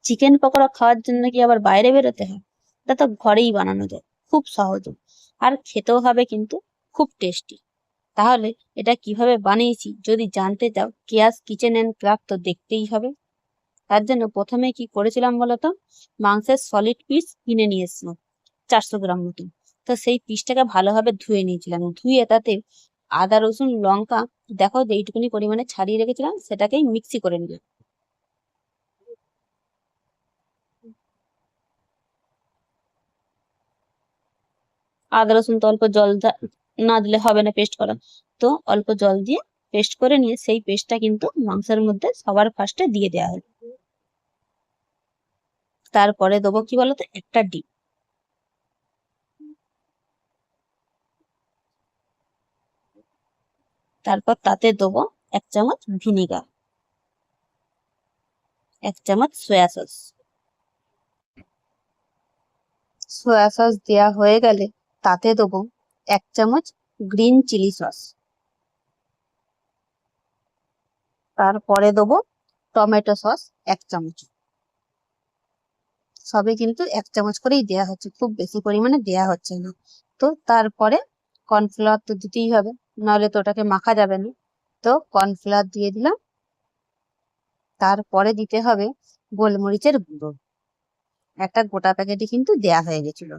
Chicken pakora খাওয়ার জন্য কি আবার বাইরে বেরোতে হয়? এটা তো ঘরেই বানানো যায়, খুব সহজ, আর খেতেও হবে কিন্তু খুব টেস্টি। তাহলে এটা কিভাবে বানিয়েছি যদি জানতে চাও, কেয়াস কিচেন অ্যান্ড ক্রাফট তো দেখতেই হবে। তার জন্য প্রথমে কি করেছিলাম বলতো, মাংসের সলিড পিস কিনে নিয়ে এসেছিলাম 400 গ্রাম মতন। তো সেই পিসটাকে ভালোভাবে ধুয়ে নিয়েছিলাম, ধুয়ে তাতে আদা রসুন লঙ্কা দেখো যেইটুকুনি পরিমাণে ছাড়িয়ে রেখেছিলাম সেটাকেই মিক্সি করে নিলাম। আদা রসুন তো অল্প জল না দিলে হবে না পেস্ট করা, তো অল্প জল দিয়ে পেস্ট করে নিয়ে সেই পেস্টটা কিন্তু মাংসের মধ্যে সবার ফার্স্টে দিয়ে দেওয়া হলো। তারপরে দেবো কি বলতো, একটা ডিম। তারপর তাতে দেবো 1 চামচ ভিনিগার, 1 চামচ সয়া সস। সয়া সস দেওয়া হয়ে গেলে তাতে দেবো 1 চামচ গ্রিন চিলি সস। তারপরে দেবো টমেটো সস 1 চামচ। সবে কিন্তু 1 চামচ করেই দেয়া হচ্ছে, খুব বেশি পরিমাণে দেয়া হচ্ছে না। তো তারপরে কর্নফ্লাওয়ার তো দিতেই হবে, নাহলে তো ওটাকে মাখা যাবে না। তো কর্নফ্লাওয়ার দিয়ে দিলাম। তারপরে দিতে হবে গোলমরিচের গুঁড়ো, একটা গোটা প্যাকেটই কিন্তু দেয়া হয়ে গেছিল।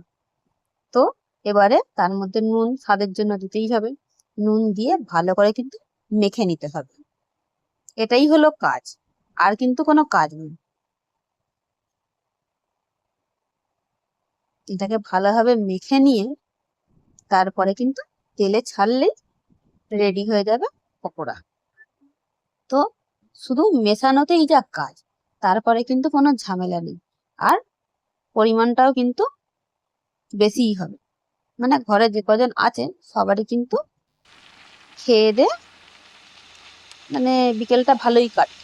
তো এবারে তার মধ্যে নুন স্বাদের জন্য দিতেই হবে, নুন দিয়ে ভালো করে কিন্তু মেখে নিতে হবে। এটাই হলো কাজ, আর কিন্তু কোনো কাজ নেই। এটাকে ভালোভাবে মেখে নিয়ে তারপরে কিন্তু তেলে ছাড়লেই রেডি হয়ে যাবে পকোড়া। তো শুধু মেশানোতেই যা কাজ, তারপরে কিন্তু কোনো ঝামেলা নেই। আর পরিমাণটাও কিন্তু বেশিই হবে, মানে ঘরে যে কজন আছে সবারই কিন্তু খেয়ে দে মানে বিকেলটা ভালোই কাটে।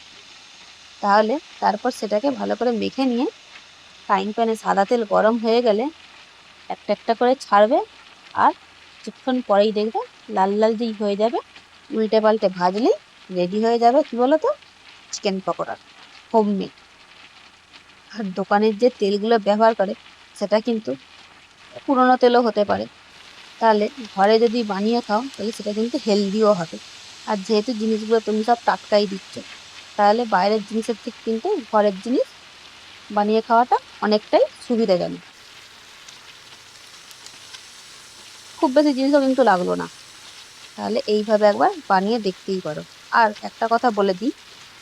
তাহলে তারপর সেটাকে ভালো করে মেখে নিয়ে ফ্রাইং প্যানে সাদা তেল গরম হয়ে গেলে একটা একটা করে ছাড়বে, আর কিছুক্ষণ পরেই দেখবে লাল লাল যেই হয়ে যাবে, উল্টে পাল্টে ভাজলেই রেডি হয়ে যাবে কি বলতো, চিকেন পকোড়া হোমমেড। আর দোকানের যে তেলগুলো ব্যবহার করে সেটা কিন্তু পুরোনো তেলও হতে পারে। তাহলে ঘরে যদি বানিয়ে খাও তাহলে সেটা কিন্তু হেলদিও হবে। আর যেহেতু জিনিসগুলো তুমি সব টাটকাই দিচ্ছ, তাহলে বাইরের জিনিসের থেকে কিন্তু ঘরের জিনিস বানিয়ে খাওয়াটা অনেকটাই সুবিধাজনক। খুব বেশি জিনিসও কিন্তু লাগলো না। তাহলে এইভাবে একবার বানিয়ে দেখতেই পারো। আর একটা কথা বলে দিই,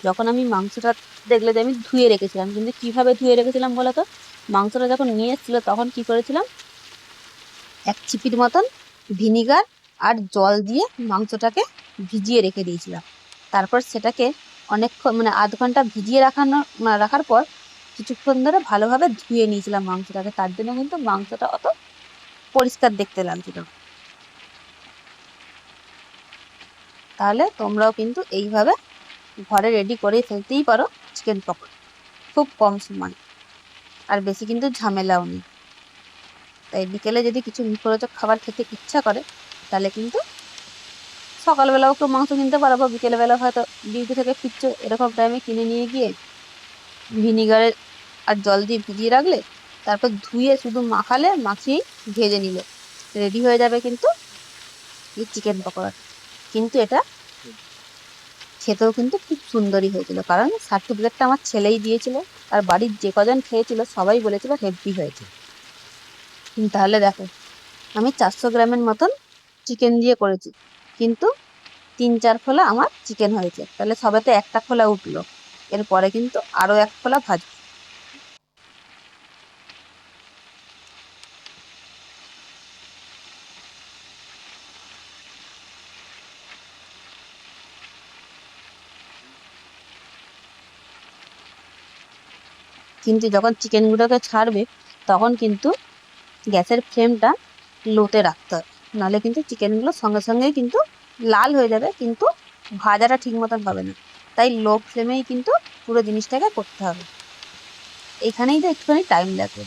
যখন আমি মাংসটা দেখলে যে আমি ধুয়ে রেখেছিলাম, কিন্তু কিভাবে ধুয়ে রেখেছিলাম বলো তো, মাংসটা যখন নিয়ে এসেছিল তখন কি করেছিলাম, 1 চিপির মতন ভিনিগার আর জল দিয়ে মাংসটাকে ভিজিয়ে রেখে দিয়েছিলাম। তারপর সেটাকে অনেকক্ষণ মানে আধ ঘন্টা ভিজিয়ে রাখার পর কিছুক্ষণ ধরে ভালোভাবে ধুয়ে নিয়েছিলাম মাংসটাকে। তার জন্য কিন্তু মাংসটা অত পরিষ্কার দেখতে লাগছিল। তাহলে তোমরাও কিন্তু এইভাবে ঘরে রেডি করে ফেলতেই পারো চিকেন পকোড়া, খুব কম সময়, আর বেশি কিন্তু ঝামেলাও নেই। তাই বিকেলে যদি কিছু মুখরোচক খাবার খেতে ইচ্ছা করে তাহলে কিন্তু সকালবেলাও কেউ মাংস কিনতে পারবো, বিকেলবেলা হয়তো ডিউটি থেকে ফিরছো এরকম টাইমে কিনে নিয়ে গিয়ে ভিনিগারে আর জল দিয়ে ভিজিয়ে রাখলে, তারপর ধুয়ে শুধু মাখালে, মাখিয়েই ভেজে নিলে রেডি হয়ে যাবে কিন্তু এই চিকেন পকোড়া। কিন্তু এটা খেতেও কিন্তু খুব সুন্দরই হয়েছিল, কারণ সার্টিফিকেটটা আমার ছেলেই দিয়েছিল। আর বাড়ির যে কজন খেয়েছিল সবাই বলেছিল হেভি হয়েছে। তাহলে দেখো, আমি 400 গ্রামের মতন চিকেন দিয়ে করেছি, কিন্তু 3-4 খোলা আমার চিকেন হয়েছে। তাহলে সবেতে একটা খোলা উঠলো, এরপরে কিন্তু আরো 1 খোলা ভাজবো। কিন্তু যখন চিকেন গুলোকে ছাড়বে তখন কিন্তু গ্যাসের ফ্লেমটা লোতে রাখতে হবে, নাহলে কিন্তু চিকেন গুলো সঙ্গে সঙ্গেই কিন্তু লাল হয়ে যাবে, কিন্তু ভাজাটা ঠিক মতন হবে না। তাই লো ফ্লেমেই কিন্তু পুরো জিনিসটাকে করতে হবে। এখানেই তো একটুখানি টাইম লাগবে।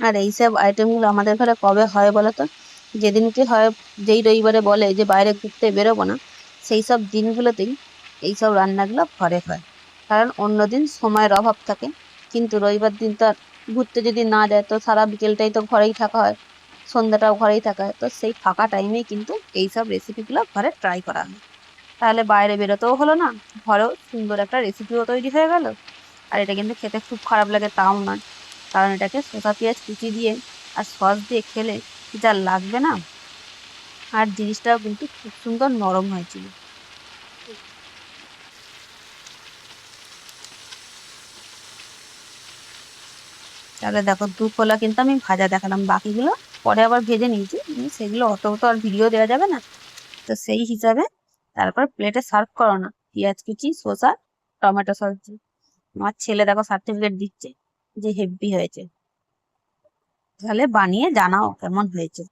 আর এইসব আইটেমগুলো আমাদের ঘরে কবে হয় বলো তো? যেদিনকে হয়, যেই রবিবারে বলে যে বাইরে ঘুরতে বেরোবো না, সেই সব দিনগুলোতেই এইসব রান্নাগুলো ঘরে হয়। কারণ অন্যদিন সময়ের অভাব থাকে, কিন্তু রবিবার দিন তো আর ঘুরতে যদি না যায় তো সারা বিকেলটাই তো ঘরেই থাকা হয়, সন্ধ্যাটাও ঘরেই থাকা হয়। তো সেই ফাঁকা টাইমেই কিন্তু এইসব রেসিপিগুলো ঘরে ট্রাই করা হয়। তাহলে বাইরে বেরোতেও হলো না, ঘরেও সুন্দর একটা রেসিপিও তৈরি হয়ে গেল। আর এটা কিন্তু খেতে খুব খারাপ লাগে তাও নয়, কারণ এটাকে শসা পেঁয়াজ কুচি দিয়ে আর সস দিয়ে খেলে যা লাগবে না। আর জিনিসটাও কিন্তু খুব সুন্দর নরম হয়েছিল। তাহলে দেখো, দু খোলা কিন্তু আমি ভাজা দেখালাম, বাকিগুলো পরে আবার ভেজে নিয়েছি, সেগুলো অত তো আর ভিডিও দেওয়া যাবে না। তো সেই হিসাবে তারপর প্লেটে সার্ভ করো না, পেঁয়াজ কুচি, শসা, টমেটো সস দিয়ে। আমার ছেলে দেখো সার্টিফিকেট দিচ্ছে যে হেব্বি হয়েছে। তাহলে বানিয়ে জানাও কেমন হয়েছে।